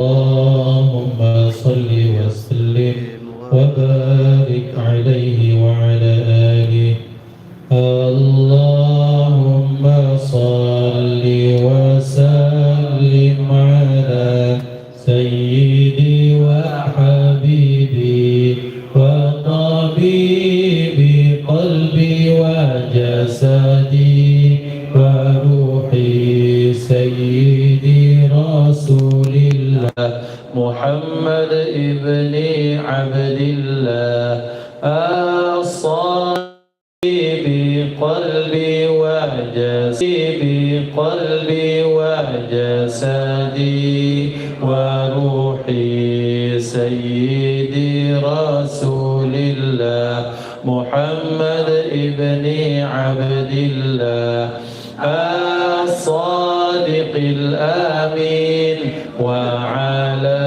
اللهم صل وسلم وبارك عليه وعلى آله. اللهم صل وسلم على سيدي وحبيبي وطبيبي قلبي وجسدي وروحي سيدي رسول الله محمد ابن عبد الله الصادق بقلبي وجسدي وروحي سيدي رسول الله محمد ابن عبد الله الصادق الآمين وعلى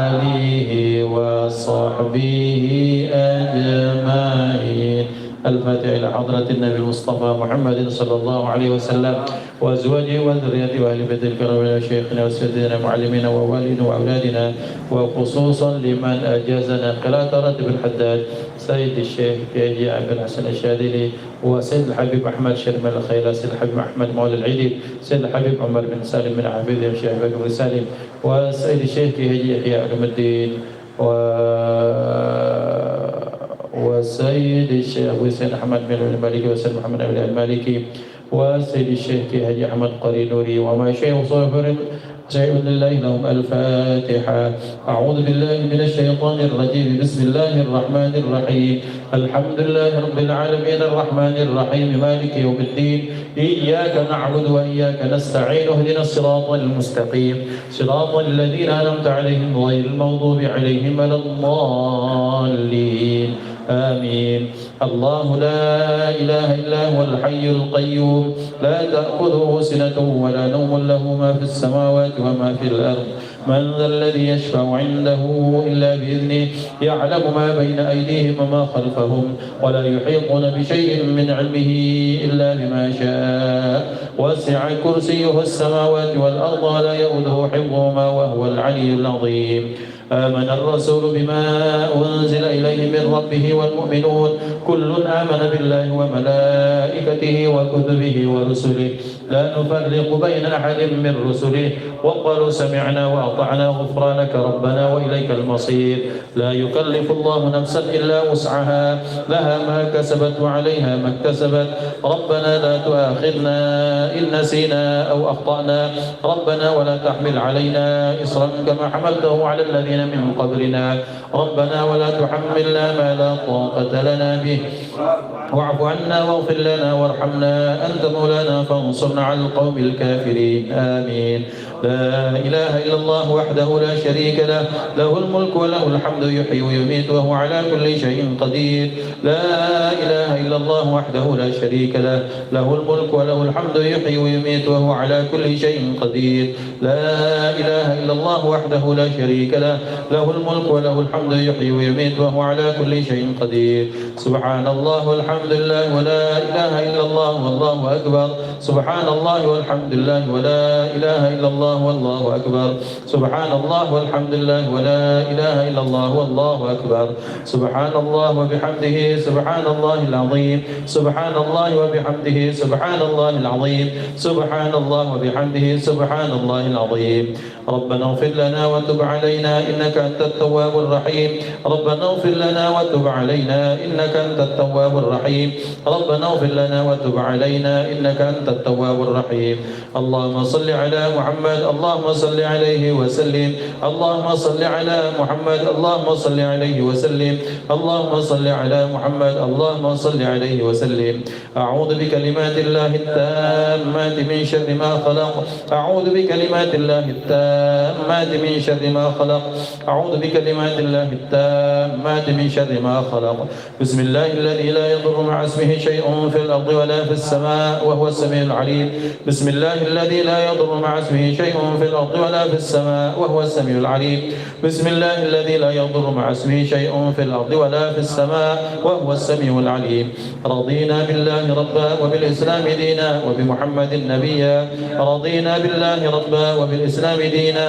آله وصحبه أجمعين. الفاتحة إلى حضرة النبي المصطفى محمد صلى الله عليه وسلم وأزواجه وذريته وأهل بيت الكرام وشيخنا وسيدنا معلمينا ووالدنا وأولادنا وخصوصا لمن أجازنا قراءة راتب الحداد سيد الشيخ كيجي عبد الحسن الشاذلي وسيد الحبيب أحمد شرمل الخير سيد الحبيب أحمد مولى العيدي سيد الحبيب عمر بن سالم بن عبيد الشيخ بكر بن سالم وسيد الشيخ كيجي إحياء علوم الدين وسيد الشيخ وسيد أحمد بن المالكي وسيد محمد بن المالكي وسيد الشيخ هدي أحمد قرينوري وما شيء صافر شيء لله لهم. الفاتحة. أعوذ بالله من الشيطان الرجيم. بسم الله الرحمن الرحيم. الحمد لله رب العالمين الرحمن الرحيم مالك يوم الدين. إياك نعبد وإياك نستعين. اهدنا الصراط المستقيم صراط الذين أنعمت عليهم غير المغضوب عليهم ولا الضالين. آمين. الله لا إله إلا هو الحي القيوم لا تأخذه سنة ولا نوم له ما في السماوات وما في الأرض. من ذا الذي يشفع عنده إلا بإذنه يعلم ما بين أيديهم وما خلفهم ولا يحيطون بشيء من علمه إلا بما شاء. وسع كرسيه السماوات والأرض ولا يؤوده حفظهما وهو العلي العظيم. آمن الرسول بما أنزل إليه من ربه والمؤمنون كل آمن بالله وملائكته وكتبه ورسله لا نفرق بين أحد من رسله وقالوا سمعنا وأطعنا غفرانك ربنا وإليك المصير. لا يكلف الله نفسا إلا وسعها لها ما كسبت وعليها ما اكتسبت. ربنا لا تؤاخذنا إن نسينا أو أخطأنا ربنا ولا تحمل علينا إصرا كما حملته على الذين من قبلنا ربنا ولا تحملنا ما لا طاقة لنا به واعف عنا واغفر لنا وارحمنا أنت مولانا فانصرنا على القوم الكافرين. آمين. لا إله إلا الله وحده لا شريك له له الملك وله الحمد يحيي ويميت وهو على كل شيء قدير. لا إله إلا الله وحده لا شريك له له الملك وله الحمد يحيي ويميت وهو على كل شيء قدير. لا إله إلا الله وحده لا شريك له له الملك وله الحمد يحيي ويميت وهو على كل شيء قدير. سبحان الله والحمد لله ولا إله إلا الله والله أكبر. سبحان الله والحمد لله ولا إله إلا الله والله أكبر. سبحان الله والحمد لله ولا إله إلا الله والله أكبر. سبحان الله وبحمده سبحان الله العظيم. سبحان الله وبحمده سبحان الله العظيم. سبحان الله وبحمده سبحان الله العظيم. ربنا اغفر لنا وتب علينا إنك أنت التواب الرحيم. ربنا اغفر لنا وتب علينا إنك أنت التواب الرحيم. ربنا اغفر لنا وتب علينا إنك أنت التواب الرحيم. اللهم صل على محمد اللهم صل عليه وسلم. اللهم صل على محمد اللهم صل عليه وسلم. اللهم صل على محمد اللهم صل عليه وسلم. أعوذ بكلمات الله التامات من شر ما خلق. أعوذ بكلمات الله التامات من شر ما خلق. أعوذ بكلمات الله التامات من شر ما خلق. بسم الله الذي لا يضر مع اسمه شيء في الأرض ولا في السماء وهو السميع العليم. بسم الله الذي لا يضر مع اسمه شيء في الأرض ولا في السماء وهو السميع العليم. بسم الله الذي لا يضر مع اسمه شيء في الأرض ولا في السماء وهو السميع العليم. رضينا بالله ربا وبالإسلام دينا وبمحمد نبيا. رضينا بالله ربا وبالإسلام دينا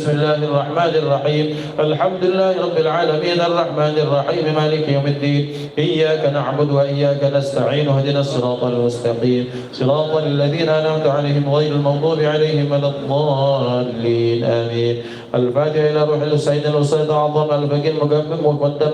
بسم الله الرحمن الرحيم الحمد لله رب العالمين الرحمن الرحيم مالك يوم الدين إياك نعبد وإياك نستعين اهدنا الصراط المستقيم صراط الذين أنعمت عليهم غير المغضوب عليهم ولا الضالين آمين. الفاتحة إلى روح السيد الوسيط أعظم الفقيه المقدم مقدم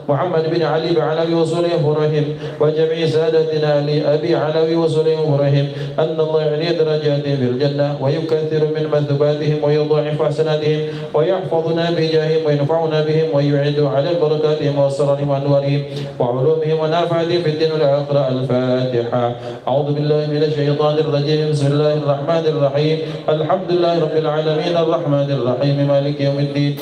محمد بن علي بعلوي وصولهم إبراهيم وجميع سادتنا لأبي علوي وصولهم إبراهيم أن الله يعلي درجاتهم في الجنة ويكثر من مثوباتهم ويضاعف حسناتهم ويحفظنا بجاههم وينفعنا بهم ويعيد على بركاتهم وأسرارهم وأنوارهم وعلومهم ونافعتهم في الدين والآخرة. الفاتحة. أعوذ بالله من الشيطان الرجيم بسم الله الرحمن الرحيم الحمد لله رب العالمين الرحمن الرحيم مالك يوم الدين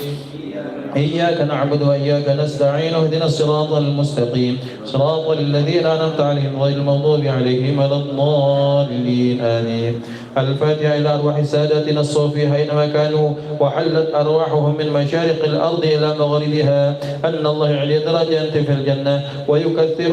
إياك نعبد وإياك نستعين اهدنا الصراط المستقيم صراط الذين أنعمت عليهم غير المغضوب عليهم ولا الضالين آمين. الفاتحة إلى أرواح ساداتنا الصوفية أينما كانوا وحلت أرواحهم من مشارق الأرض إلى مغربها أن الله يعلي درجات في الجنة ويكثر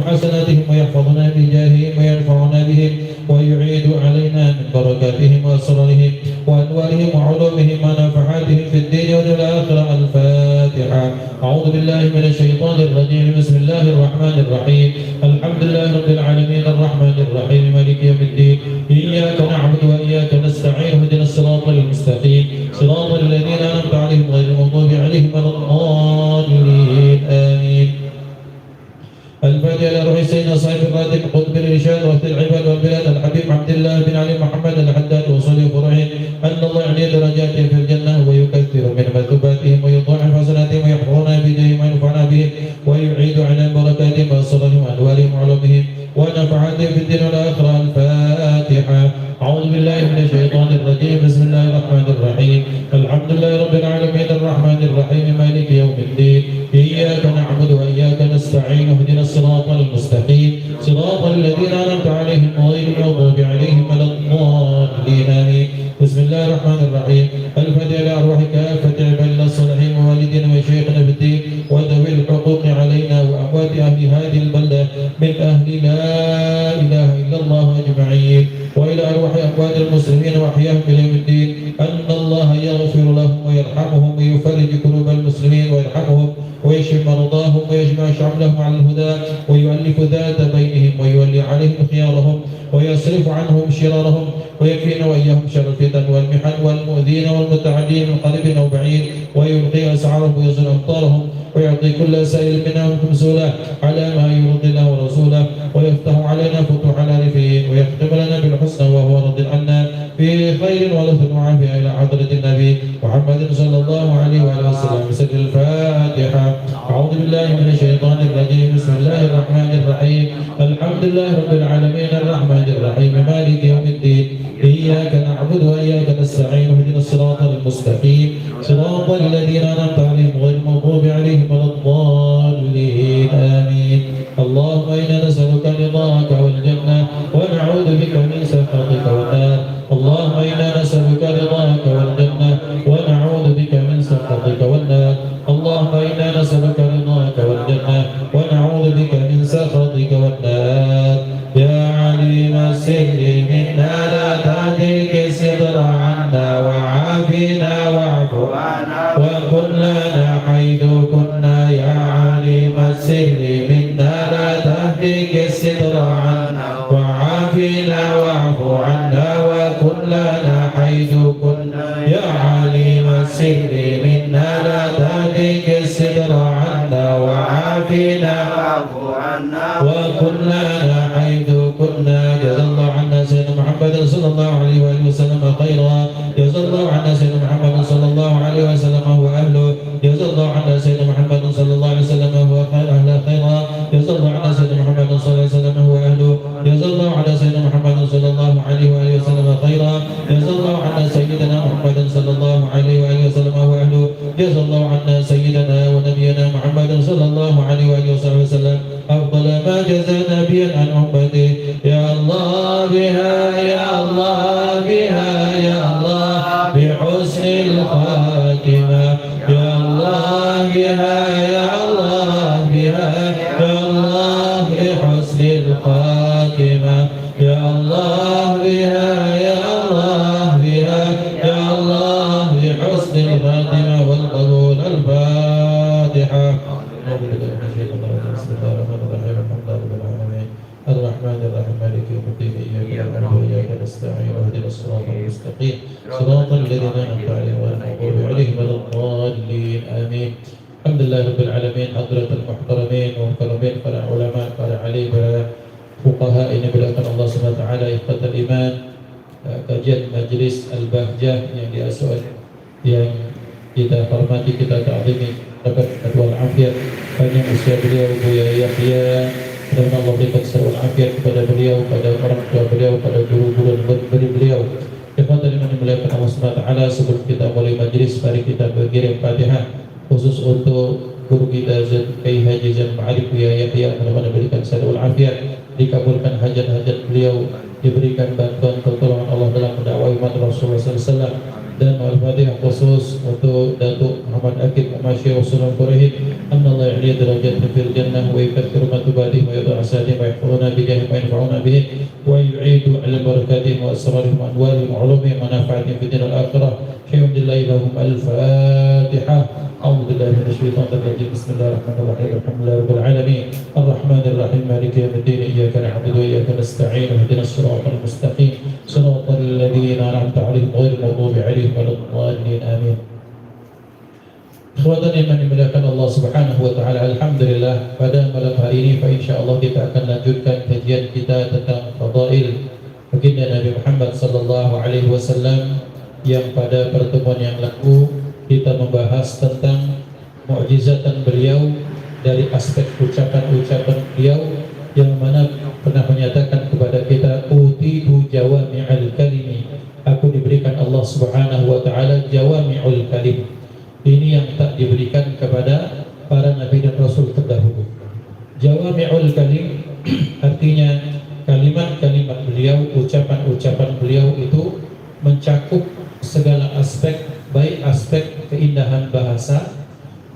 حسناتهم ويحفظنا بجاههم وينفعنا بهم ويعيد علينا من بركاتهم وأسرارهم وأنوارهم وعلومهم ونفحاتهم في الدين والآخرة. الفاتحة. أعوذ بالله من الشيطان الرجيم بسم الله الرحمن الرحيم الحمد لله رب العالمين الرحمن الرحيم مالك يوم الدين إياك نعبد وإياك نستعين اهدنا الصراط المستقيم صراط الذين أنعمت عليهم غير المغضوب عليهم ولا الضالين آمين. الفاتحة إلى روح سيدنا صاحب الراتب قطب الإرشاد وقت العباد والبلاد الحبيب عبد الله بن علي محمد الحداد وصلي إبراهيم أن الله يعلي درجاتهم في الجنة ويكثر من مثوباتهم ويضاعف حسناتهم ويحفظنا بجاههم وينفعنا بهم ويعيد على بركاتهم وأسرارهم وأنوارهم وعلومهم ونفعاتهم في الدين والآخرة. الفاتحة. أعوذ بالله من الشيطان الرجيم بسم الله الرحمن الرحيم الحمد لله رب العالمين الرحمن الرحيم مالك يوم الدين إياك نعبد وإياك نستعين اهدنا الصراط المستقيم صراط الذين أنعمت عليهم غير المغضوب عليهم ولا الضالين آمين. بسم الله الرحمن الرحيم الفاتحة إلى أرواح كافة عباد الصالحين ووالدينا وشيخنا في الدين وذوي الحقوق علينا وأموات أهل هذه البلدة من أهل لا إله إلا الله أجمعين وإلى أرواح أموات المسلمين وأحياهم إلى يوم الدين أن الله يغفر لهم ويرحمهم ويفرج كروب المسلمين ويرحمهم ويشفي مرضاهم ويجمع شملهم على الهدى ويؤلف ذات بينهم ويولي عليهم خيارهم ويصرف عنهم شرارهم ويكفينا وإياهم شر الفتن والمحن والمؤذين والمتعدين من قريب أو بعيد ويلقي أسعارهم ويزل أمطارهم ويعطي كل سائل منهم كمسوله على ما يرضي الله ورسوله ويفتح علينا فتوح العارفين ويختم لنا بالحسنى وهو راض عنا في خير ولطف وعافية إلى حضرة النبي محمد صلى الله عليه وآله وسلم. بسر الفاتحة. أعوذ بالله من الشيطان الرجيم بسم الله الرحمن الرحيم الحمد لله رب العالمين الرحمن الرحيم مالك يوم الدين إياك نعبد وإياك نستعين اهدنا الصراط المستقيم صراط الذين أنعمت عليهم غير المغضوب عليهم ولا الضالين آمين. اللهم إنا نسألك رضاك والجنة ونعوذ بك من سخطك والنار. اللهم إنا نسألك رضاك والجنة ونعوذ بك من سخطك والنار. اللهم إنا نسألك رضاك والجنة ونعوذ بك من سخطك والنار. يا عليم السر منا لا تهديك الستر عنا وعافنا واعف عنا وكن لنا حيث كنا. يا عليم السر منا لا تهديك الستر عنا وعافنا واعف عنا وكن لنا حيث كنا. يا عليم السر منا لا تهديك الستر عنا وعافنا واعف عنا وكن لنا حيث كنا. جزا الله عنا سيدنا محمد صلى الله عليه وآله وسلم خيرا. جزا الله عنا سيدنا محمد صلى الله عليه وسلم وأهله. جزا الله عنا سيدنا محمد صلى الله عليه وسلم وأهل خيرا. جزا الله عنا سيدنا محمد صلى الله عليه وسلم وأهله. جزا الله عنا سيدنا محمد صلى الله عليه وآله وسلم خيرا. جزا الله عنا سيدنا محمد صلى الله عليه وآله وسلم وأهله. جزا الله عنا سيدنا ونبينا محمد صلى الله عليه وآله وسلم أفضل ما جزى نبيا عن أمته. يا الله بها يا الله بها يا الله بحسن الخاتمة. يا الله بها يا الله بها يا الله بحسن الخاتمة. يا الله بها يا الله بها يا واهدنا الصراط المستقيم صراط الذين أنعمت عليهم غير المغضوب عليهم ولا الضالين آمين. Alhamdulillah Rabbil Alamin, hadratul muhtaramin wa mukarramin, para ulama, para alim, para fuqaha ini belakan Allah SWT, ikhwatal iman, kajian majlis Al-Bahjah yang diasuh, yang kita hormati, kita ta'zimi, dapat wal afiat panjang usia beliau Buya Yahya, dan Allah berikan wal afiat kepada beliau, pada orang tua beliau, pada guru-guru dan beliau. Ikhwatal iman yang dimuliakan Allah SWT, sebelum kita mulai majlis, mari kita berkirim Fatihah khusus untuk guru kita Kiai Haji Zain Ma'arif Buya Yahya, mudah-mudahan diberikan sadar wal afiat, dikabulkan hajat-hajat beliau, diberikan bantuan pertolongan Allah dalam mendakwai umat Rasulullah SAW. Dan al-Fatihah khusus untuk Datuk Muhammad Akid Masya Sunan Qurahin, Allah ya'li darajatnya fil jannah wa yukathiru matubadih wa yadha asadih wa yahfaduna bidahim wa yanfa'una bihim wa yu'idu ala barakatihim wa asrarihim wa anwarihim wa ulumihim wa nafaatihim fi din al-akhirah. Alhamdulillahi lahum al-Fatihah. أعوذ بالله من الشيطان الرجيم. بسم الله الرحمن الرحيم. الحمد لله رب العالمين الرحمن الرحيم مالك يوم الدين إياك نعبد وإياك نستعين اهدنا الصراط المستقيم صراط الذين أنعمت عليهم غير المغضوب عليهم ولا الضالين آمين. Ikhwatan iman dimuliakan Allah Subhanahu wa taala, alhamdulillah pada malam hari ini insyaallah kita akan lanjutkan kajian kita tentang fadail baginda Nabi Muhammad sallallahu alaihi wasallam, yang pada pertemuan yang lalu kita membahas tentang mukjizatan beliau dari aspek ucapan-ucapan beliau, yang mana pernah menyatakan kepada kita, utitu jawami'al kalimi, aku diberikan Allah Subhanahu wa taala jawami'ul kalim. Ini yang tak diberikan kepada para nabi dan rasul terdahulu. Jawami'ul kalim artinya kalimat-kalimat beliau, ucapan-ucapan beliau itu mencakup segala aspek, baik aspek keindahan bahasa,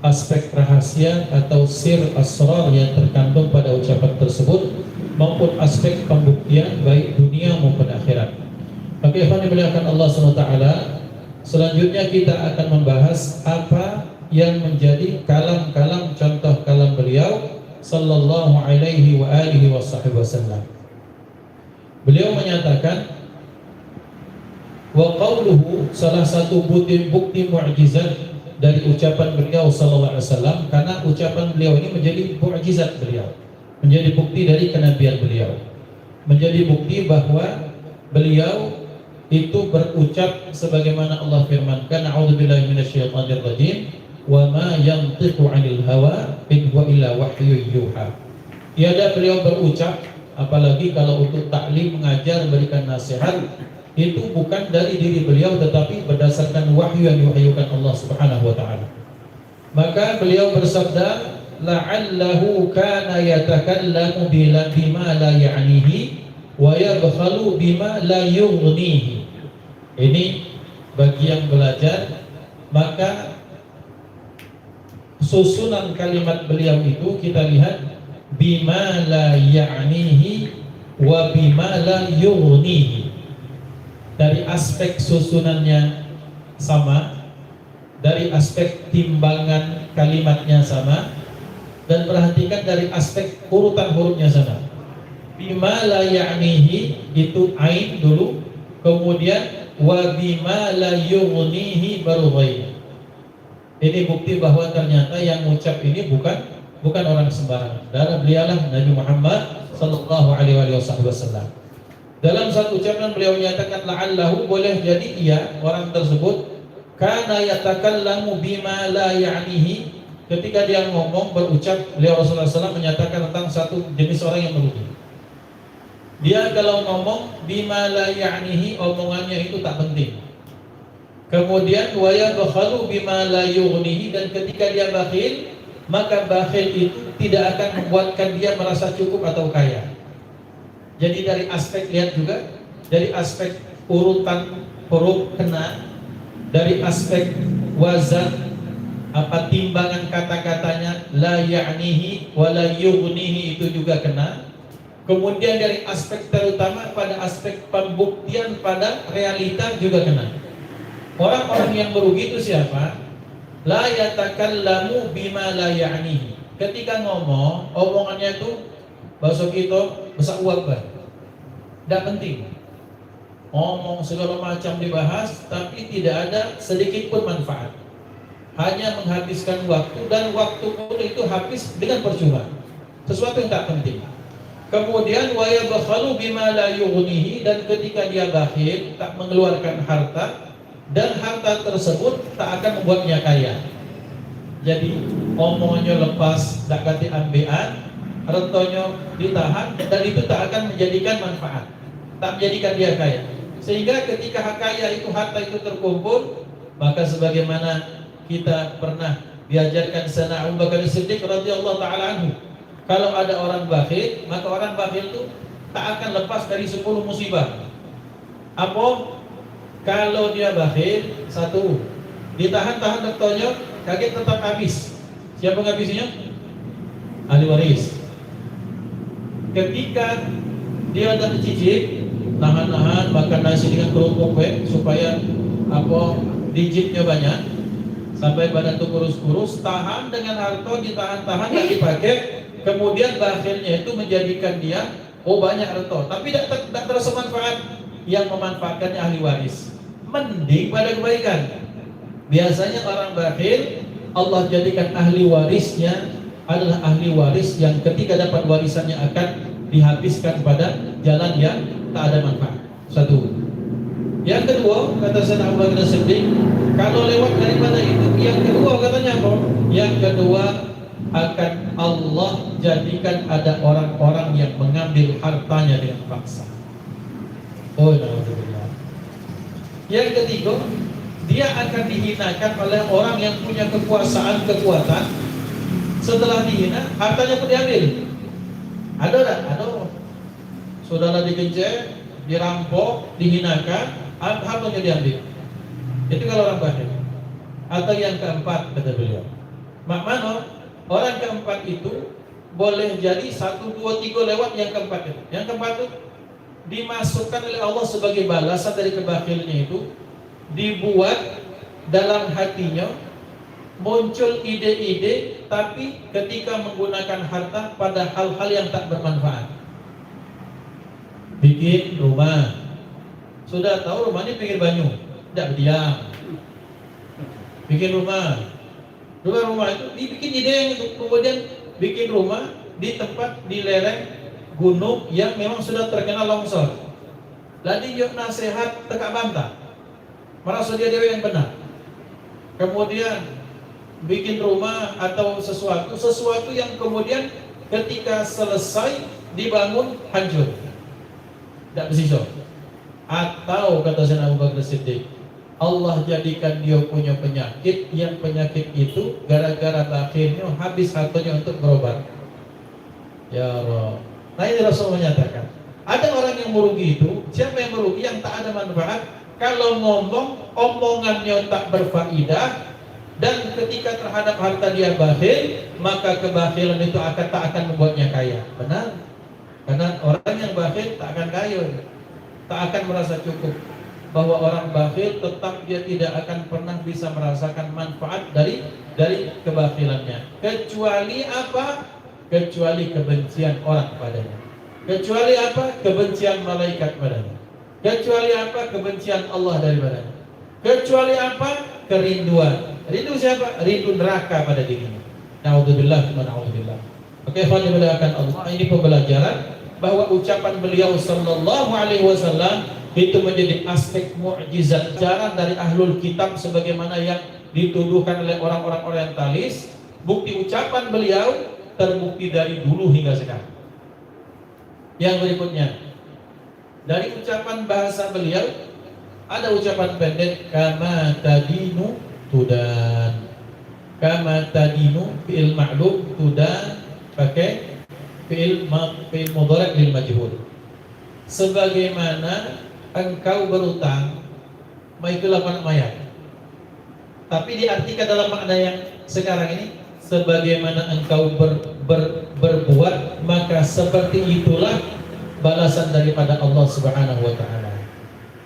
aspek rahasia atau sir asrar yang terkandung pada ucapan tersebut, maupun aspek pembuktian baik dunia maupun akhirat. Maka ikhwan dimuliakan Allah SWT, selanjutnya kita akan membahas apa yang menjadi kalam-kalam, contoh kalam beliau sallallahu alaihi wa alihi wasallam. Beliau menyatakan, wa qawluhu, salah satu bukti mukjizat dari ucapan beliau sallallahu alaihi wasallam, karena ucapan beliau ini menjadi mukjizat beliau, menjadi bukti dari kenabian beliau, menjadi bukti bahwa beliau itu berucap sebagaimana Allah firmankan, a'udzubillahi minasyaitonir rajim, wa ma yantiqu 'anil hawa in huwa illa wahyu yuha. Tiada beliau berucap, apalagi kalau untuk taklim, mengajar, memberikan nasihat, itu bukan dari diri beliau tetapi berdasarkan wahyu yang diwahyukan Allah Subhanahu wa taala. Maka beliau bersabda, la'allahu kana yatakallamu bima la ya'nihi wa yabkhalu bima la yughnihi. Ini bagi yang belajar, maka susunan kalimat beliau itu kita lihat, bima la ya'nihi wa bima la yughnihi. Dari aspek susunannya sama, dari aspek timbangan kalimatnya sama, dan perhatikan dari aspek urutan hurufnya sama. Bima la ya'nihi itu ain dulu, kemudian wa bima la yughnihi baru ghaib. Ini bukti bahwa ternyata yang mengucap ini bukan orang sembarangan. Darah beliaulah Nabi Muhammad sallallahu alaihi wasallam. Dalam satu ucapan beliau menyatakan, la'allahu, boleh jadi ia, orang tersebut, kana yatakallamu bima la ya'nihi, ketika dia ngomong, berucap, beliau Rasulullah SAW menyatakan tentang satu jenis orang yang merugi. Dia kalau ngomong bima la ya'nihi, omongannya itu tak penting. Kemudian wa yabkhalu bima la yughnihi, dan ketika dia bakhil, maka bakhil itu tidak akan membuatkan dia merasa cukup atau kaya. Jadi dari aspek, lihat juga, dari aspek urutan huruf kena, dari aspek wazan, apa timbangan kata-katanya, la ya'nihi wa la yughnihi, itu juga kena. Kemudian dari aspek terutama pada aspek pembuktian pada realita juga kena. Orang-orang yang merugi itu siapa? La yatakallamu bima la ya'nihi. Ketika ngomong, omongannya itu bahasa kita besar uap, tidak penting. ngomong segala macam dibahas, tapi tidak ada sedikit pun manfaat. Hanya menghabiskan waktu, dan waktu pun itu habis dengan percuma. Sesuatu yang tak penting. Kemudian wa yabkhalu bima la yughnihi, dan ketika dia bakhil, tak mengeluarkan harta, dan harta tersebut tak akan membuatnya kaya. Jadi omongannya lepas, tak kati ambean, hartanya ditahan, dan itu tak akan menjadikan manfaat, tak menjadikan dia kaya. Sehingga ketika kaya itu, harta itu terkumpul, maka sebagaimana kita pernah diajarkan Sayyidina Abu Bakar Siddiq radhiyallahu taala anhu, kalau ada orang bakhil, maka orang bakhil itu tak akan lepas dari 10 musibah. Apa? Kalau dia bakhil, satu, ditahan-tahan hartanya, kaget tetap habis. Siapa ngabisinya? Ahli waris. Ketika dia ada cicit, nahan-nahan makan nasi dengan kerupuk supaya digitnya banyak, sampai badan itu kurus-kurus, tahan dengan harta, ditahan-tahan, tidak dipakai. Kemudian bakhilnya itu menjadikan dia banyak harta, tapi tidak terasa manfaat. Yang memanfaatkannya ahli waris, mending pada kebaikan. Biasanya orang bakhil, Allah jadikan ahli warisnya adalah ahli waris yang ketika dapat warisannya akan dihabiskan pada jalan yang tak ada manfaat. Satu. Yang kedua, kata Sayyidina Abu Bakar Siddiq, kalau lewat daripada itu, yang kedua katanya apa? Yang kedua, akan Allah jadikan ada orang-orang yang mengambil hartanya dengan paksa. Alhamdulillah. Yang ketiga, dia akan dihinakan oleh orang yang punya kekuatan. Setelah dihina, hartanya pun diambil. Ada tak? Ada. Saudara dikencet, dirampok, dihinakan, hartanya diambil. Itu kalau orang bakhil. Atau yang keempat, kata beliau, mana orang keempat itu boleh jadi 1, 2, 3 lewat yang keempat itu. Yang keempat itu dimasukkan oleh Allah sebagai balasan dari kebakhilnya itu, dibuat dalam hatinya muncul ide-ide, tapi ketika menggunakan harta pada hal-hal yang tak bermanfaat. Bikin rumah, sudah tahu rumahnya pinggir banyu, tidak berdiam. Bikin rumah itu dibikin ide yang itu, kemudian bikin rumah di tempat di lereng gunung yang memang sudah terkena longsor. Lalu yuk nasihat tekak bantah, merasa dia dewa yang benar. Kemudian bikin rumah atau sesuatu yang kemudian ketika selesai dibangun hancur, tidak bersisa. Atau kata Sayyidina Abu Bakar Siddiq, Allah jadikan dia punya penyakit, yang penyakit itu gara-gara bakhilnya habis hartanya untuk berobat. Ya Allah. Nah ini Rasul menyatakan, ada orang yang merugi itu, siapa yang merugi? Yang tak ada manfaat. Kalau ngomong, omongannya tak berfaedah, dan ketika terhadap harta dia bakhil, maka kebakhilan itu tak akan membuatnya kaya. Benar? Karena orang yang bakhil tak akan kaya, tak akan merasa cukup. Bahwa orang bakhil tetap dia tidak akan pernah bisa merasakan manfaat dari kebakhilannya. Kecuali apa? Kecuali kebencian orang padanya. Kecuali apa? Kebencian malaikat padanya. Kecuali apa? Kebencian Allah daripadanya. Kecuali apa? Kerinduan. Rindu siapa? Rindu neraka pada dirinya. Na'udzubillah wa na'udzubillah. Oke, dimuliakan Allah. Ini pembelajaran bahwa ucapan beliau sallallahu alaihi wasallam itu menjadi aspek mukjizat jarang dari ahlul kitab sebagaimana yang dituduhkan oleh orang-orang orientalis. Bukti ucapan beliau terbukti dari dulu hingga sekarang. Yang berikutnya, dari ucapan bahasa beliau ada ucapan pendek, kama tadinu tudan. Kama tadinu fi'il ma'lum, tudan pakai fi'il mudhari' lil majhul. Sebagaimana engkau berutang, itulah makna. Tapi diartikan dalam makna yang sekarang ini, sebagaimana engkau berbuat, maka seperti itulah balasan daripada Allah Subhanahu wa taala.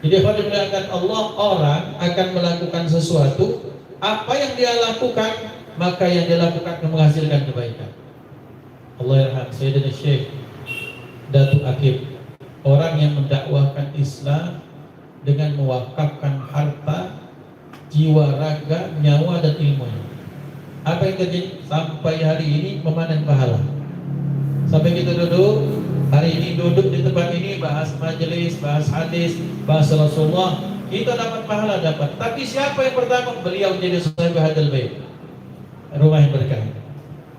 Jadi dimuliakan Allah, orang akan melakukan sesuatu, apa yang dia lakukan, maka yang dia lakukan akan menghasilkan kebaikan. Allah yarham Sayyidina Syekh Datuk Akib, orang yang mendakwahkan Islam dengan mewakafkan harta, jiwa, raga, nyawa dan ilmunya. Apa yang terjadi? Sampai hari ini memanen pahala. Sampai kita duduk, hari ini duduk di tempat ini bahas majelis, bahas hadis, bahas Rasulullah, kita dapat pahala dapat. Tapi siapa yang pertama? Beliau menjadi sahib hadal bait, rumah yang berkah.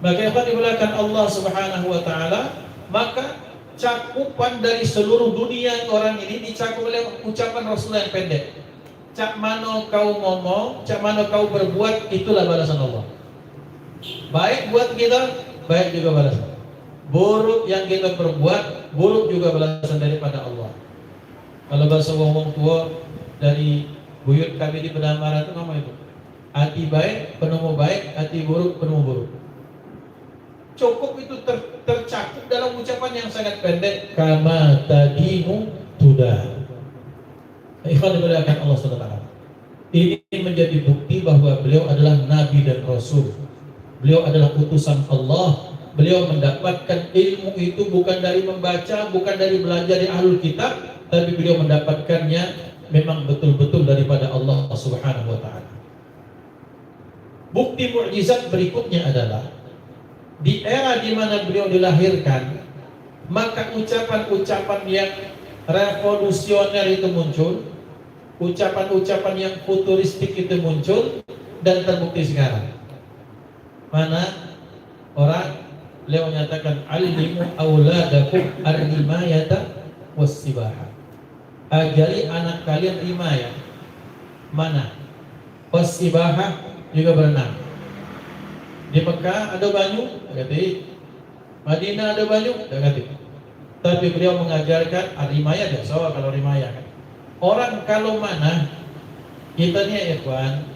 Maka ikhwan dimulakan Allah Subhanahu wa taala, maka cakupan dari seluruh dunia orang ini dicakup oleh ucapan Rasulullah yang pendek. Cak mano kau ngomong, cak mano kau berbuat, itulah balasan Allah. Baik buat kita, baik juga balasan. Buruk yang kita perbuat, buruk juga balasan daripada Allah. Kalau bahasa wong tua dari buyut kami di Pedamaran itu ngomong itu, hati baik penuh baik, hati buruk penuh buruk. Cukup itu tercakup dalam ucapan yang sangat pendek, kama tadimu tudah. Ikhwan dimuliakan Allah SWT. Ini menjadi bukti bahwa beliau adalah Nabi dan Rasul. Beliau adalah utusan Allah. Beliau mendapatkan ilmu itu bukan dari membaca, bukan dari belajar di ahlul kitab, tapi beliau mendapatkannya memang betul-betul daripada Allah Subhanahu wa taala. Bukti mukjizat berikutnya adalah di era di mana beliau dilahirkan, maka ucapan-ucapan yang revolusioner itu muncul, ucapan-ucapan yang futuristik itu muncul dan terbukti sekarang. Mana orang beliau menyatakan alimu auladakum ar-rimayata was-sibaha. Ajari anak kalian rimayah. Mana? Was-sibaha, juga berenang. Di Mekah ada banyu, kata Madinah ada banyu, kata. Tapi beliau mengajarkan rimayah dia, so kalau rimayah kan. Orang kalau mana kita ni ya kawan,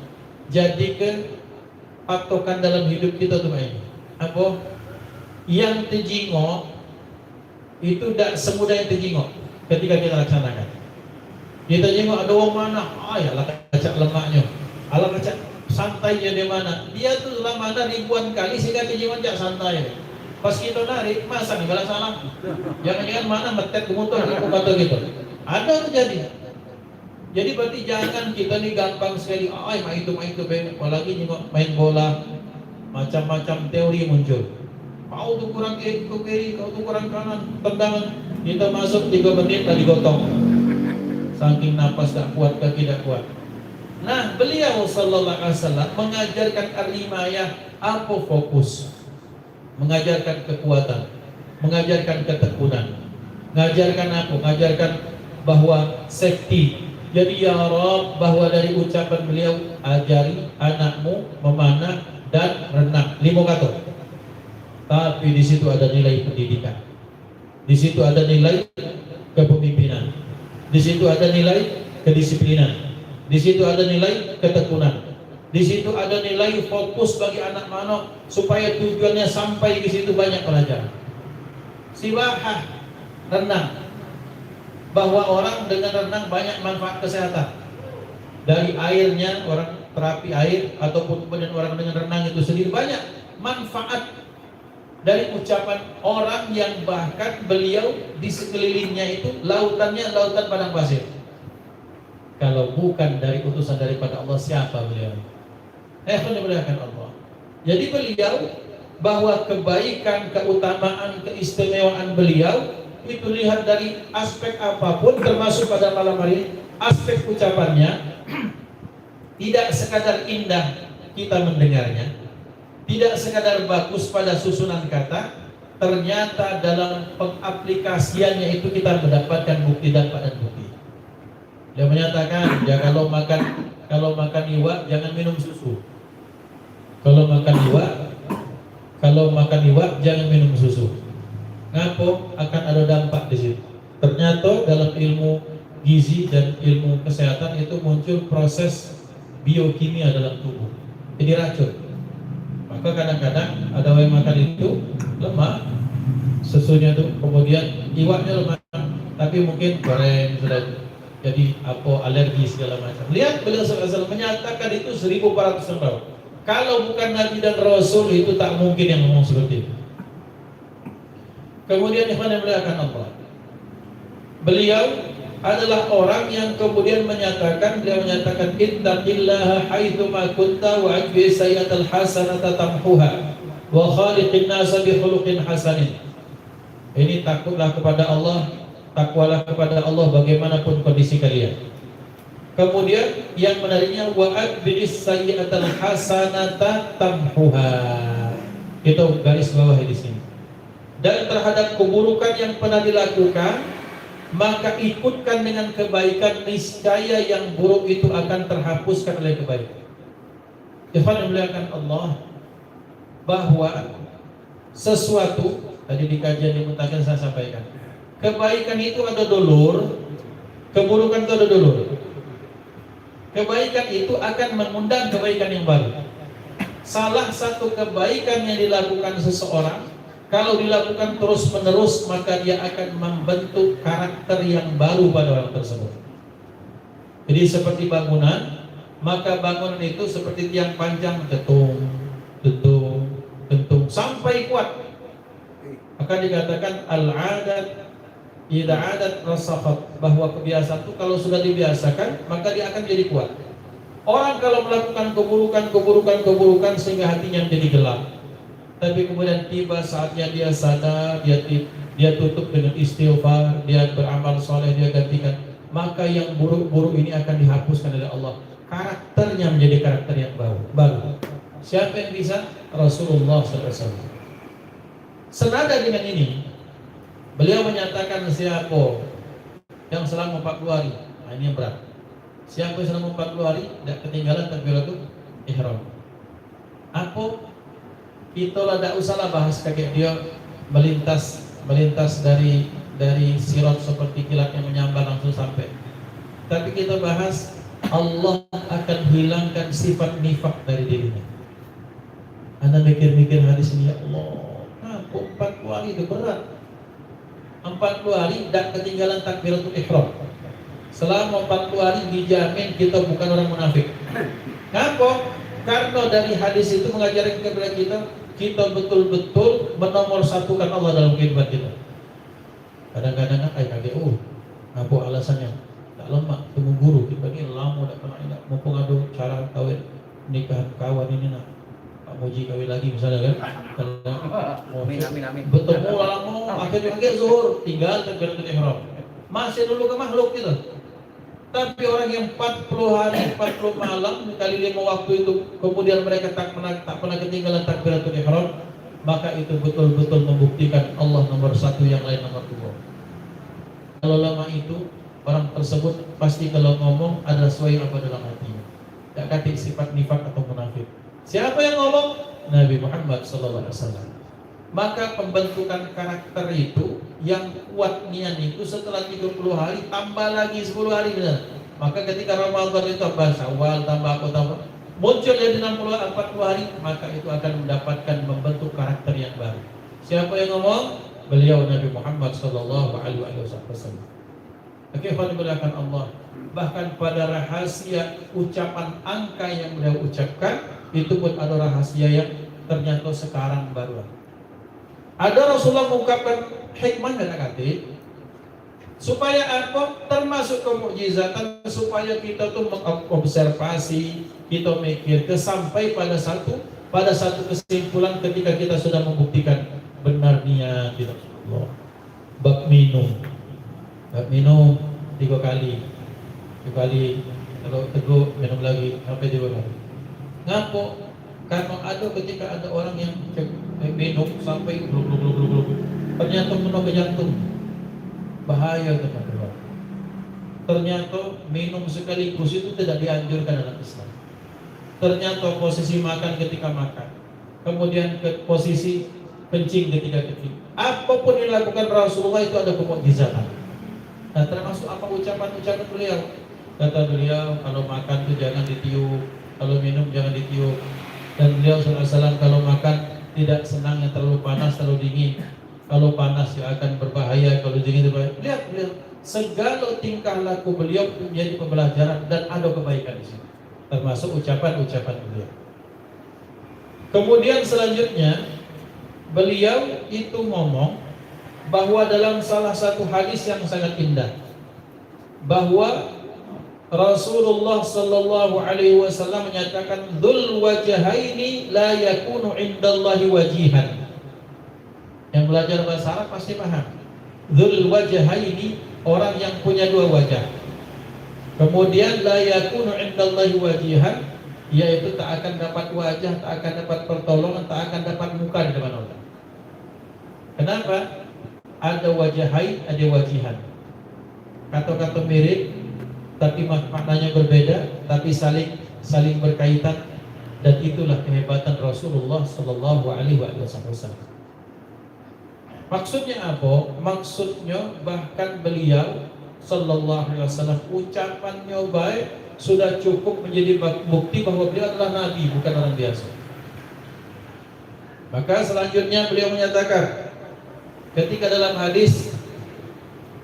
jadikan patokan dalam hidup kita tu main. Apa? Yang terjengok itu tak semudah yang terjengok ketika kita laksanakan. Kita jengok ada orang mana, ayalah kacak lemaknya, alah kacak santainya di mana. Dia tu dalam mana ribuan kali sehingga kejiwaan jak santai. Pas kita narik, masa nih balas salah. Jangan-jangan mana metet ke motor kata gitu. Ada terjadi. Jadi berarti jangan kita nih gampang sekali, main itu, apalagi jengok main bola, macam-macam teori muncul. Kau tu kurang kiri, kau tu kurang kanan, tendangan. Kita masuk 3 menit dah digotong. Saking napas tak kuat, kaki tak kuat. Nah, beliau sallallahu alaihi wasallam mengajarkan ar-rimayah, apa fokus? Mengajarkan kekuatan, mengajarkan ketekunan. Mengajarkan apa? Mengajarkan bahwa safety. Jadi ya Rabb, bahwa dari ucapan beliau, ajari anakmu memanah dan renang. 5 kata. Tapi di situ ada nilai pendidikan. Di situ ada nilai kepemimpinan. Di situ ada nilai kedisiplinan. Di situ ada nilai ketekunan. Di situ ada nilai fokus bagi anak manok supaya tujuannya sampai ke situ banyak pelajaran. Sibahah, renang. Bahwa orang dengan renang banyak manfaat kesehatan. Dari airnya, orang terapi air ataupun kemudian orang dengan renang itu sendiri banyak manfaat dari ucapan orang yang bahkan beliau di sekelilingnya itu lautannya lautan padang pasir. Kalau bukan dari utusan daripada Allah, siapa beliau? Memuliakan Allah. Jadi beliau bahwa kebaikan, keutamaan, keistimewaan beliau itu lihat dari aspek apapun, termasuk pada malam hari aspek ucapannya tidak sekadar indah kita mendengarnya, tidak sekadar bagus pada susunan kata, ternyata dalam pengaplikasiannya itu kita mendapatkan bukti dan bukti. Dia menyatakan, ya kalau makan iwak jangan minum susu. Kalau makan iwak jangan minum susu. Ngapo akan ada dampak di situ. Ternyata dalam ilmu gizi dan ilmu kesehatan itu muncul proses biokimia dalam tubuh. Jadi racun. Maka kadang-kadang ada yang makan itu lemah, susunya tuh, kemudian iwaknya lemah, tapi mungkin goreng sudah jadi alergi segala macam. Lihat beliau SAW menyatakan itu 1400 tahun. Kalau bukan Nabi dan Rasul itu tak mungkin yang ngomong seperti itu. Kemudian ikhwan yang dimuliakan Allah, beliau adalah orang yang kemudian menyatakan, dia menyatakan ittaqillaha haitsu ma kunta wa atbi sayyi'atal hasanata tamhuha wa khaliqin nasa bi khuluqin hasanin. Ini takutlah kepada Allah, takwalah kepada Allah bagaimanapun kondisi kalian. Kemudian yang menariknya wa atbi sayyi'atal hasanata tamhuha. Itu garis bawah di sini. Dan terhadap keburukan yang pernah dilakukan, maka ikutkan dengan kebaikan, niscaya yang buruk itu akan terhapuskan oleh kebaikan. Ikhwan yang dimuliakan Allah, bahwa sesuatu tadi di kajian di Mutakin saya sampaikan, kebaikan itu ada dulur, keburukan itu ada dulur. Kebaikan itu akan mengundang kebaikan yang baru. Salah satu kebaikan yang dilakukan seseorang, kalau dilakukan terus menerus, maka dia akan membentuk karakter yang baru pada orang tersebut. Jadi seperti bangunan, maka bangunan itu seperti tiang panjang, getung, getung, getung sampai kuat. Maka dikatakan al-adat idza adat rasakhat, bahwa kebiasaan itu kalau sudah dibiasakan maka dia akan jadi kuat. Orang kalau melakukan keburukan sehingga hatinya menjadi gelap, tapi kemudian tiba saatnya dia sadar, dia tutup dengan istighfar, dia beramal soleh, dia gantikan, maka yang buruk-buruk ini akan dihapuskan oleh Allah. Karakternya menjadi karakter yang baru. Siapa yang bisa? Rasulullah SAW. Senada dengan ini, beliau menyatakan siapa yang selama 40 hari, nah ini yang berat. Siapa yang selama 40 hari tidak ketinggalan takbiratul ihram. Apa? Kita lah tidak usahlah bahas kakek dia melintas dari sirat seperti kilat yang menyambar langsung sampai. Tapi kita bahas Allah akan hilangkan sifat nifak dari dirinya. Anda mikir-mikir hadis ini, ya Allah, kok 40 hari itu berat. 40 hari tidak ketinggalan takbiratul ihram. Selama 40 hari dijamin kita bukan orang munafik. Kenapa? Karena dari hadis itu mengajarkan kepada kita betul-betul menomorsatukan Allah dalam kehidupan kita. Kadang-kadang kaget, apa alasannya? Tak lemak, temu guru, kita ini lama tak pernah ingat. Mumpung ada cara kawin nikahan kawan ini nak, Pak Moji kawin lagi misalnya kan? Amin. Bertemu lama, akhirnya zuhur, tinggal takbiratul ihram. Masih dulu ke makhluk kita. Tapi orang yang 40 hari, 40 malam, kali 5 waktu itu, kemudian mereka tak pernah ketinggalan takbiratul ihram, maka itu betul-betul membuktikan Allah nomor satu, yang lain nomor dua. Kalau lama itu, orang tersebut pasti kalau ngomong adalah sesuai apa dalam hatinya. Tak kata sifat nifak atau munafik. Siapa yang ngomong? Nabi Muhammad SAW. Maka pembentukan karakter itu yang kuatnya itu setelah 30 hari tambah lagi 10 hari benar. Maka ketika Ramadan itu tambah Syawal, tambah muncul jadi 40 hari, maka itu akan mendapatkan membentuk karakter yang baru. Siapa yang ngomong? Beliau Nabi Muhammad SAW. Oke, dimuliakan Allah. Bahkan pada rahasia ucapan angka yang beliau ucapkan, itu pun ada rahasia yang ternyata sekarang baru. Ada Rasulullah mengungkapkan hikmah dan akati supaya apa? Termasuk kemukjizatan, supaya kita tuh mengobservasi, kita mikir sampai pada satu kesimpulan ketika kita sudah membuktikan benar niat kita. Bab minum 3 kali, kalau teguh minum lagi sampai 3 kali. Ngapo? Karena ketika ada orang yang minum sampai gluk, ternyata kena ke jantung, bahaya teman-teman. Ternyata minum sekaligus itu tidak dianjurkan dalam Islam. Ternyata posisi makan ketika makan, kemudian ke posisi kencing ketika kencing, apapun yang dilakukan Rasulullah itu ada kemukjizatan. Nah, termasuk apa ucapan beliau? Kata beliau, kalau makan itu jangan ditiup, kalau minum jangan ditiup. Dan beliau SAW kalau makan tidak senang yang terlalu panas, terlalu dingin. Kalau panas ya akan berbahaya, kalau dingin berbahaya. Lihat beliau, segala tingkah laku beliau menjadi pembelajaran dan ada kebaikan di sini. Termasuk ucapan-ucapan beliau. Kemudian selanjutnya beliau itu ngomong bahwa dalam salah satu hadis yang sangat indah, bahwa Rasulullah sallallahu alaihi wasallam menyatakan dzul wajhaini la yakunu indallahi wajihan. Yang belajar bahasa Arab pasti paham. Dzul wajhaini, orang yang punya dua wajah. Kemudian la yakunu indallahi wajihan, yaitu tak akan dapat wajah, tak akan dapat pertolongan, tak akan dapat muka di depan Allah. Kenapa? Ada wajahain, ada wajihan. Kata-kata mirip, tapi maknanya berbeda, tapi saling berkaitan, dan itulah kehebatan Rasulullah Sallallahu Alaihi Wasallam. Maksudnya apa? Maksudnya bahkan beliau Sallallahu Alaihi Wasallam ucapannya baik sudah cukup menjadi bukti bahwa beliau adalah Nabi, bukan orang biasa. Maka selanjutnya beliau menyatakan, ketika dalam hadis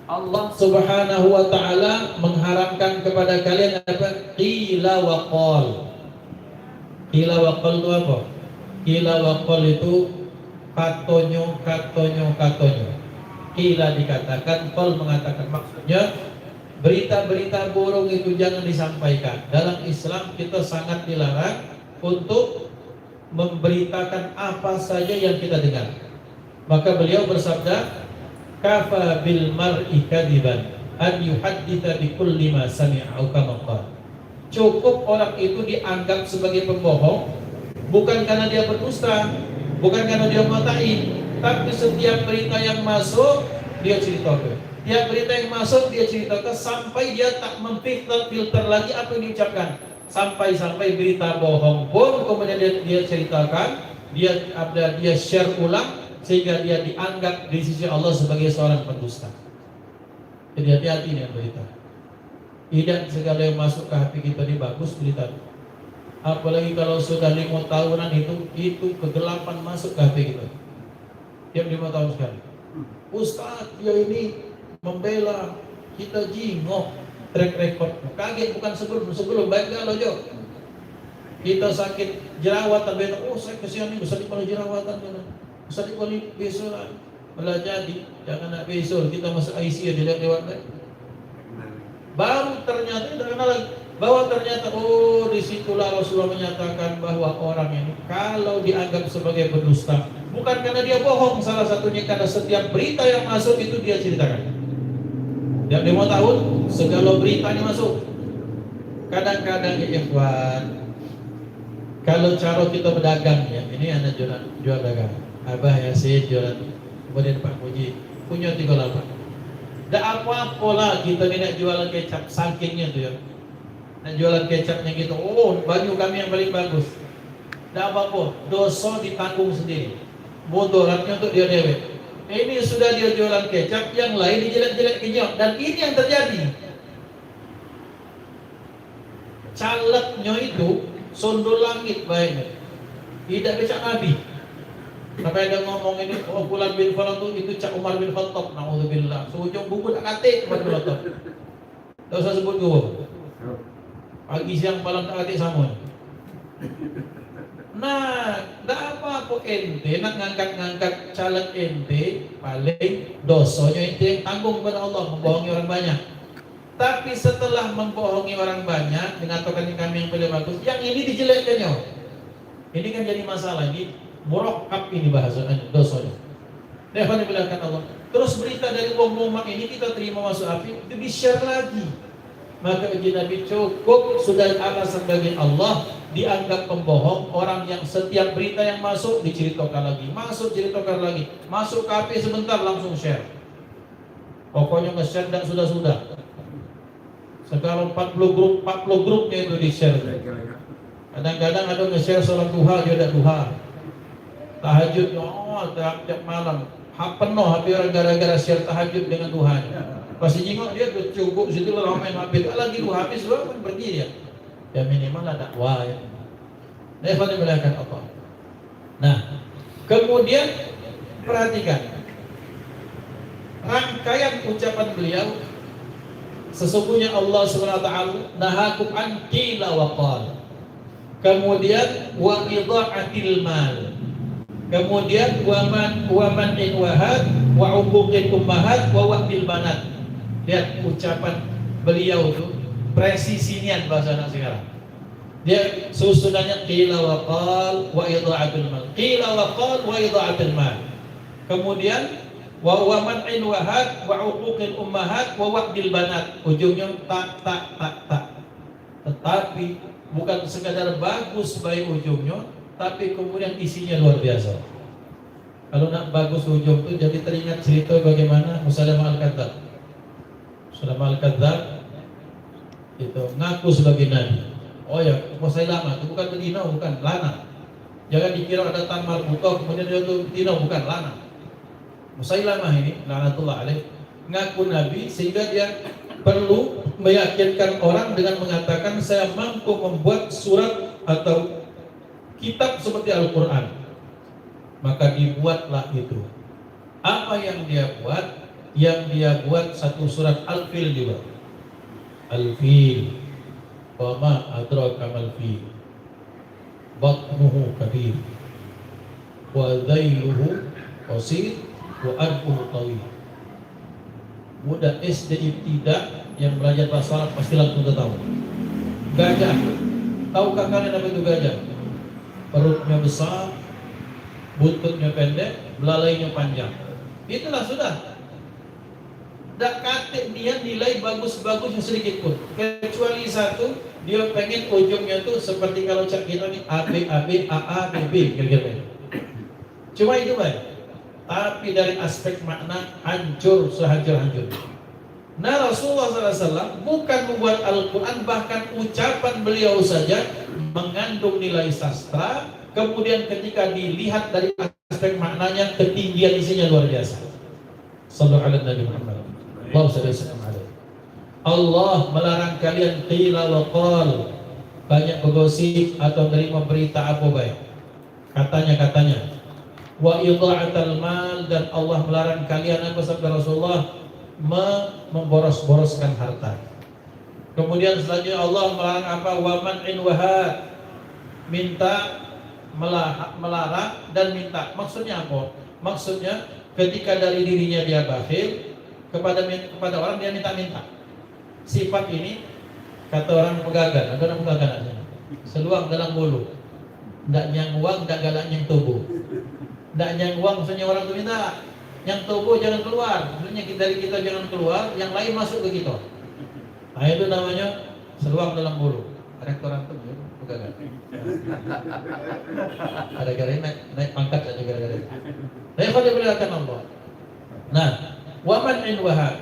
Allah Subhanahu wa taala mengharamkan kepada kalian apa? Qila wa qal. Qila wa qal itu apa? Qila wa qal itu katonyo. Qila dikatakan, qal mengatakan. Maksudnya berita-berita burung itu jangan disampaikan. Dalam Islam kita sangat dilarang untuk memberitakan apa saja yang kita dengar. Maka beliau bersabda, kafa bil mar'i kadiban an yuhadditha bi kulli ma sami'a kama qala. Cukup orang itu dianggap sebagai pembohong bukan karena dia berdusta, bukan karena dia matain, tapi setiap berita yang masuk dia ceritakan. Tiap berita yang masuk dia ceritakan sampai dia tak memfilter lagi apa yang diucapkan. Sampai berita bohong pun kemudian dia ceritakan, dia share ulang, sehingga dia dianggap di sisi Allah sebagai seorang pendusta. Jadi hati-hati dengan berita. Tidak segala yang masuk ke hati kita ini bagus berita. Apalagi kalau sudah 5 tahunan itu kegelapan masuk ke hati kita. Tiap 5 tahun sekali. Ustaz, dia ini membela kita jingok track record. Kaget bukan sebelum baik gak loh Jo. Kita sakit jerawatan, saya kesian nih bisa dipakai jerawatan kan. Ustaz ini besok malah jadi, jangan nak besok kita masuk ICU dia lewat lagi. Baru ternyata tidak kenal lagi. Bahwa ternyata disitulah Rasulullah menyatakan bahwa orang ini kalau dianggap sebagai pendusta bukan karena dia bohong, salah satunya karena setiap berita yang masuk itu dia ceritakan. Tiap 5 tahun segala berita ini masuk. Kadang-kadang ya ikhwan, kalau cara kita berdagang ya, ini anak jual dagang. Abah ya saya jualan, kemudian Pak Muji punya 38. Tak apa-apa lah kita ni nak jualan kecap, sakingnya tu ya. Nak jualan kecapnya gitu, baju kami yang paling bagus. Tak apa-apa, dosa ditanggung sendiri. Mudaratnya untuk dia dewek. Ini sudah dia jualan kecap, yang lain dijelek-jelek kenyok, dan ini yang terjadi. Calegnya itu sondol langit baiknya, tidak becak Nabi. Sampai ada ngomong ini, Fulan bin Fulan itu Cak Umar bin Khattab, na'udzubillah. Seujung buku tak katik Umar bin Khattab. Tak usah sebut gue. Pagi siang malam tak katik sama. Nah, tak apa-apa ente nak ngangkat caleg ente, paling dosanya ente yang tanggung kepada Allah, membohongi orang banyak. Tapi setelah membohongi orang banyak, mengatakan kami yang paling bagus, yang ini dijelekkannya. Ini kan jadi masalah ini. Murakkab ini bahasanya dosanya. Dewan dibilangkan Allah. Terus berita dari wong-wong ini kita terima masuk api, itu di-share lagi. Maka uji Nabi cukup sudah alasan bagi Allah dianggap pembohong orang yang setiap berita yang masuk diceritakan lagi, masuk ceritakan lagi, masuk ke api sebentar langsung share. Pokoknya nge-share dan sudah. Sekarang 40 grupnya itu di-share. Kadang-kadang ada nge-share sholat duha, dia ada duha. Tahajud, tiap malam penuh habis orang gara-gara share tahajud dengan Tuhan. Pasti jengok dia cukup situ ramai habis lagi duha habis dua kan pergi dia. Ya minimal ada dakwah ya. Dewan dimuliakan Allah. Nah, kemudian perhatikan rangkaian ucapan beliau. Sesungguhnya Allah Subhanahu wa taala nahakum an qila wa qal. Kemudian wa idha'atil mal. Kemudian waman in wahad wa ubuqil ummahat wa wa'dil banat. Lihat ucapan beliau tuh presisinian bahasa anak sekarang. Dia susunannya qila wa qal wa idha'atul mal. Qila wa qal wa idha'atul mal. Kemudian wa man'in wahad wa uquqil ummahat wa wa'dil banat. Ujungnya tak. Tetapi bukan sekadar bagus baik ujungnya, tapi kemudian isinya luar biasa. Kalau nak bagus ujung itu jadi teringat cerita bagaimana Musailamah al-Kadzdzab. Musailamah al-Kadzdzab itu ngaku sebagai nabi. Oh ya, Musailamah itu bukan betina, bukan lana. Jangan dikira ada tamal buto kemudian dia itu betina, bukan lana. Musailamah ini laknatullah alaih ngaku nabi sehingga dia perlu meyakinkan orang dengan mengatakan saya mampu membuat surat atau kitab seperti Al-Quran. Maka dibuatlah itu. Apa yang dia buat? Yang dia buat satu surat Al-Fil juga. Al-Fil. Wa ma adraka mal-fil. Batnuhu kabir. Wa dhailuhu qasir. Wa arbuhu tawil. Budak SD ibtidah yang belajar bahasa Arab pasti langsung tahu. Gajah. Tahukah kalian apa itu gajah? Perutnya besar, buntutnya pendek, belalainya panjang. Itulah sudah. Tak kata dia nilai bagus-bagusnya sedikit pun. Kecuali satu, dia pengen ujungnya tuh seperti kalau cak kita nih A B A A B B kira-kira. Cuma itu baik. Tapi dari aspek makna hancur sehancur-hancur. Nah Rasulullah SAW bukan membuat Al-Quran, bahkan ucapan beliau saja mengandung nilai sastra. Kemudian ketika dilihat dari aspek maknanya, ketinggian isinya luar biasa. Sallallahu alaihi Nabi Muhammad. Allah melarang kalian qila wa qal, banyak bergosip atau menerima berita apa baik. Katanya. Wa idha'atal mal, dan Allah melarang kalian apa sabda Rasulullah, memboros-boroskan harta. Kemudian selanjutnya Allah melarang apa? Wa man'in wahad, minta, melarang dan minta. Maksudnya apa? Maksudnya ketika dari dirinya dia bakhil, kepada orang dia minta-minta. Sifat ini kata orang pegagan, ada orang pegagan aja. Seluang dalam bulu. Ndak nyang uang, ndak galak nyang tubuh. Ndak nyang uang maksudnya orang itu minta, yang tubuh jangan keluar. Maksudnya dari kita jangan keluar, yang lain masuk ke kita. Nah itu namanya seluang dalam bulu. Rektoran tuh pegagan. Ada gara naik pangkat aja gara-gara. Nah, kalau diperlihatkan Allah. Nah, wa man'in wahad.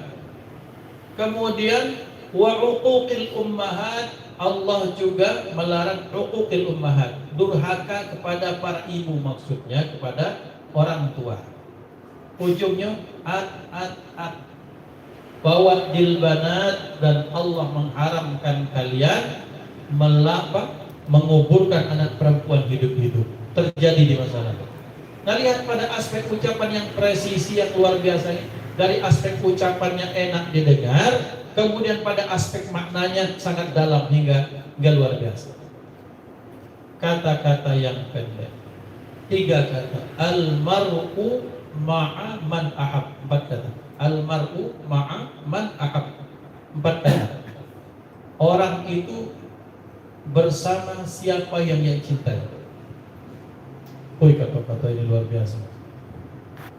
Kemudian wa uquqil ummahat, Allah juga melarang uquqil ummahat, durhaka kepada para ibu, maksudnya kepada orang tua. Ujungnya at. Bawa dilbanat, dan Allah mengharamkan kalian menguburkan anak perempuan hidup-hidup. Terjadi di masa lalu. Nah lihat pada aspek ucapan yang presisi yang luar biasa ini. Dari aspek ucapannya enak didengar, kemudian pada aspek maknanya sangat dalam hingga luar biasa. Kata-kata yang pendek. 3 kata. Al-mar'u ma'a man ahab. 4 kata. Al-mar'u ma'a man ahab. 4 kata. Orang itu bersama siapa yang ia cintai. Kata-kata ini luar biasa.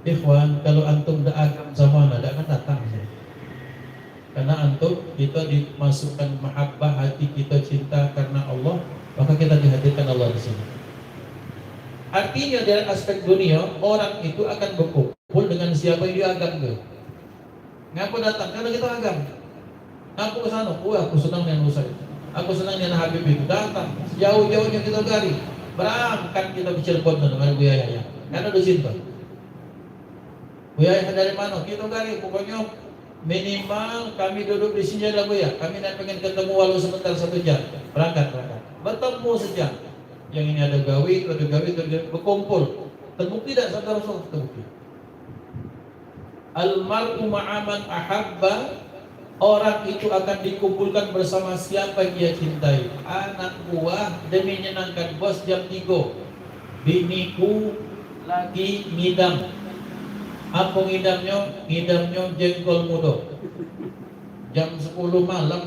Ikhwan, kalau antum dah agam sama anda, akan datang. Karena antum kita dimasukkan mahabbah, hati kita cinta karena Allah, maka kita dihadirkan Allah di sini. Artinya dari aspek dunia, orang itu akan berkumpul dengan siapa yang dia agam ke. Ngapa datang? Karena kita agam. Ngapa ke sana? Aku senang dengan usaha itu. Aku senang dengan Habib itu. Datang jauh-jauhnya kita cari. Berangkat kita ke Cirebon dengan Bu Yaya. Karena udah cinta. Bu Yaya dari mana? Kita cari. Pokoknya minimal kami duduk di sini adalah Bu Yaya. Kami nak pengen ketemu walau sebentar 1 jam. Berangkat. Bertemu sejam. Yang ini ada gawi, berkumpul. Terbukti tidak saudara Rasul? Terbukti. Al-mar'u ma'aman ahabba, orang itu akan dikumpulkan bersama siapa yang dia cintai. Anak buah demi menyenangkan bos jam 3. Biniku lagi ngidam. Apa ngidamnya? Ngidamnya jengkol muda. jam 10 malam